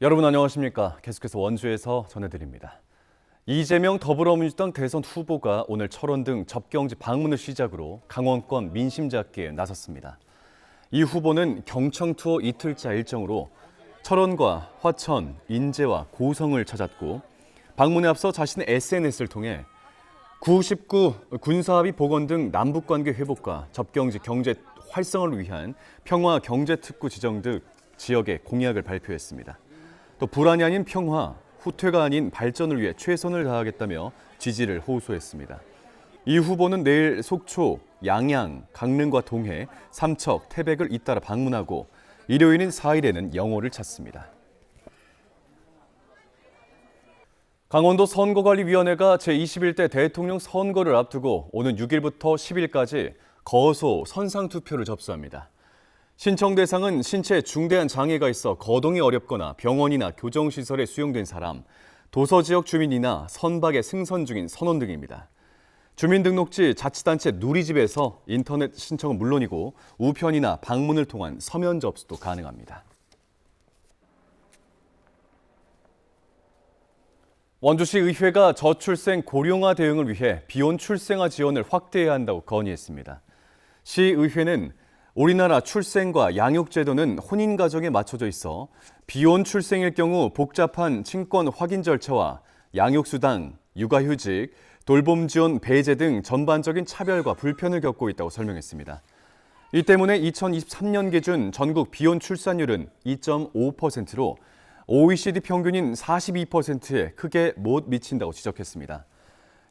여러분 안녕하십니까? 계속해서 원주에서 전해드립니다. 이재명 더불어민주당 대선 후보가 오늘 철원 등 접경지 방문을 시작으로 강원권 민심 잡기에 나섰습니다. 이 후보는 경청 투어 이틀차 일정으로 철원과 화천, 인제와 고성을 찾았고 방문에 앞서 자신의 SNS를 통해 9.19 군사합의 복원 등 남북관계 회복과 접경지 경제 활성화를 위한 평화 경제특구 지정 등 지역의 공약을 발표했습니다. 또 불안이 아닌 평화, 후퇴가 아닌 발전을 위해 최선을 다하겠다며 지지를 호소했습니다. 이 후보는 내일 속초, 양양, 강릉과 동해, 삼척, 태백을 잇따라 방문하고 일요일인 4일에는 영호를 찾습니다. 강원도 선거관리위원회가 제21대 대통령 선거를 앞두고 오는 6일부터 10일까지 거소 선상투표를 접수합니다. 신청 대상은 신체에 중대한 장애가 있어 거동이 어렵거나 병원이나 교정시설에 수용된 사람, 도서지역 주민이나 선박에 승선 중인 선원 등입니다. 주민등록지 자치단체 누리집에서 인터넷 신청은 물론이고 우편이나 방문을 통한 서면 접수도 가능합니다. 원주시 의회가 저출생 고령화 대응을 위해 비혼 출생아 지원을 확대해야 한다고 건의했습니다. 시의회는 우리나라 출생과 양육 제도는 혼인 가정에 맞춰져 있어 비혼 출생일 경우 복잡한 친권 확인 절차와 양육수당, 육아휴직, 돌봄 지원 배제 등 전반적인 차별과 불편을 겪고 있다고 설명했습니다. 이 때문에 2023년 기준 전국 비혼 출산율은 2.5%로 OECD 평균인 42%에 크게 못 미친다고 지적했습니다.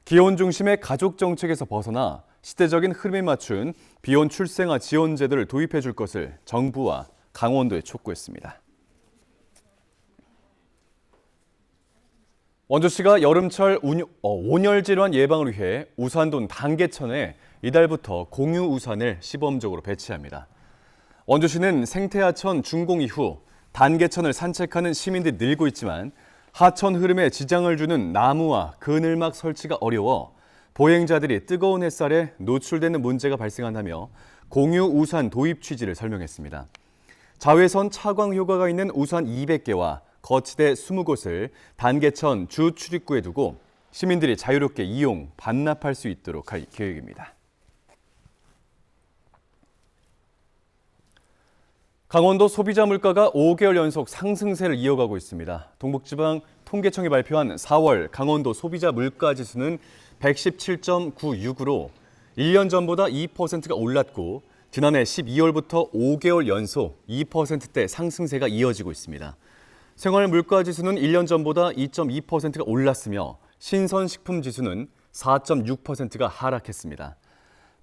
기혼 중심의 가족 정책에서 벗어나 시대적인 흐름에 맞춘 비혼 출생아 지원 제도를 도입해 줄 것을 정부와 강원도에 촉구했습니다. 원주시가 여름철 온열 질환 예방을 위해 우산동 단계천에 이달부터 공유 우산을 시범적으로 배치합니다. 원주시는 생태하천 준공 이후 단계천을 산책하는 시민들이 늘고 있지만 하천 흐름에 지장을 주는 나무와 그늘막 설치가 어려워 보행자들이 뜨거운 햇살에 노출되는 문제가 발생한다며 공유 우산 도입 취지를 설명했습니다. 자외선 차광 효과가 있는 우산 200개와 거치대 20곳을 단계천 주 출입구에 두고 시민들이 자유롭게 이용, 반납할 수 있도록 할 계획입니다. 강원도 소비자 물가가 5개월 연속 상승세를 이어가고 있습니다. 동북지방 통계청이 발표한 4월 강원도 소비자 물가 지수는 117.96으로 1년 전보다 2%가 올랐고 지난해 12월부터 5개월 연속 2%대 상승세가 이어지고 있습니다. 생활 물가 지수는 1년 전보다 2.2%가 올랐으며 신선식품 지수는 4.6%가 하락했습니다.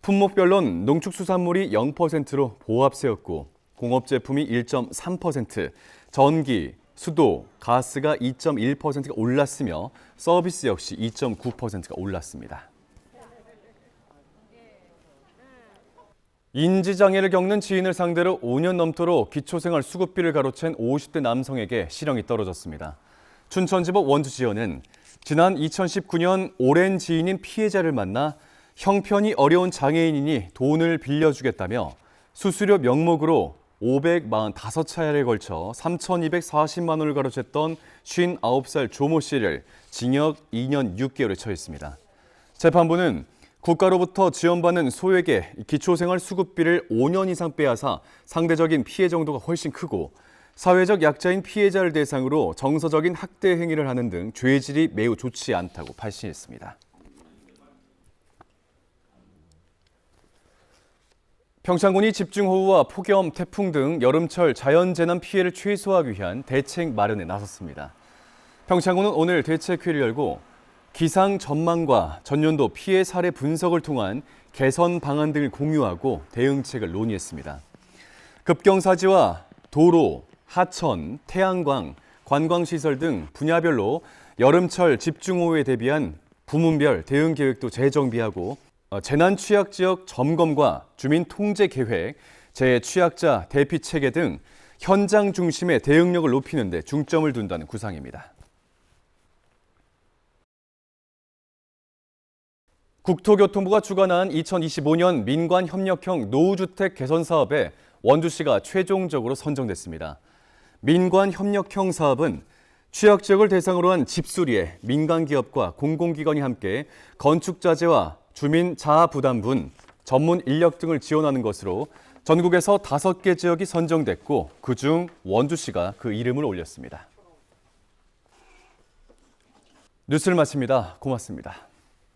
품목별로는 농축수산물이 0%로 보합세였고 공업제품이 1.3%, 전기, 수도, 가스가 2.1%가 올랐으며 서비스 역시 2.9%가 올랐습니다. 인지장애를 겪는 지인을 상대로 5년 넘도록 기초생활 수급비를 가로챈 50대 남성에게 실형이 떨어졌습니다. 춘천지법 원주지연은 지난 2019년 오랜 지인인 피해자를 만나 형편이 어려운 장애인이니 돈을 빌려주겠다며 수수료 명목으로 545차례에 걸쳐 3,240만 원을 가로챘던 59살 조모 씨를 징역 2년 6개월에 처했습니다. 재판부는 국가로부터 지원받는 소액의 기초생활 수급비를 5년 이상 빼앗아 상대적인 피해 정도가 훨씬 크고 사회적 약자인 피해자를 대상으로 정서적인 학대 행위를 하는 등 죄질이 매우 좋지 않다고 발신했습니다. 평창군이 집중호우와 폭염, 태풍 등 여름철 자연재난 피해를 최소화하기 위한 대책 마련에 나섰습니다. 평창군은 오늘 대책회의를 열고 기상 전망과 전년도 피해 사례 분석을 통한 개선 방안 등을 공유하고 대응책을 논의했습니다. 급경사지와 도로, 하천, 태양광, 관광시설 등 분야별로 여름철 집중호우에 대비한 부문별 대응 계획도 재정비하고 재난취약지역 점검과 주민 통제 계획, 재취약자 대피 체계 등 현장 중심의 대응력을 높이는 데 중점을 둔다는 구상입니다. 국토교통부가 주관한 2025년 민관협력형 노후주택 개선 사업에 원주시가 최종적으로 선정됐습니다. 민관협력형 사업은 취약 지역을 대상으로 한 집수리에 민간기업과 공공기관이 함께 건축자재와 주민 자아부담분, 전문 인력 등을 지원하는 것으로 전국에서 5개 지역이 선정됐고 그중 원주시가 그 이름을 올렸습니다. 뉴스를 마칩니다. 고맙습니다.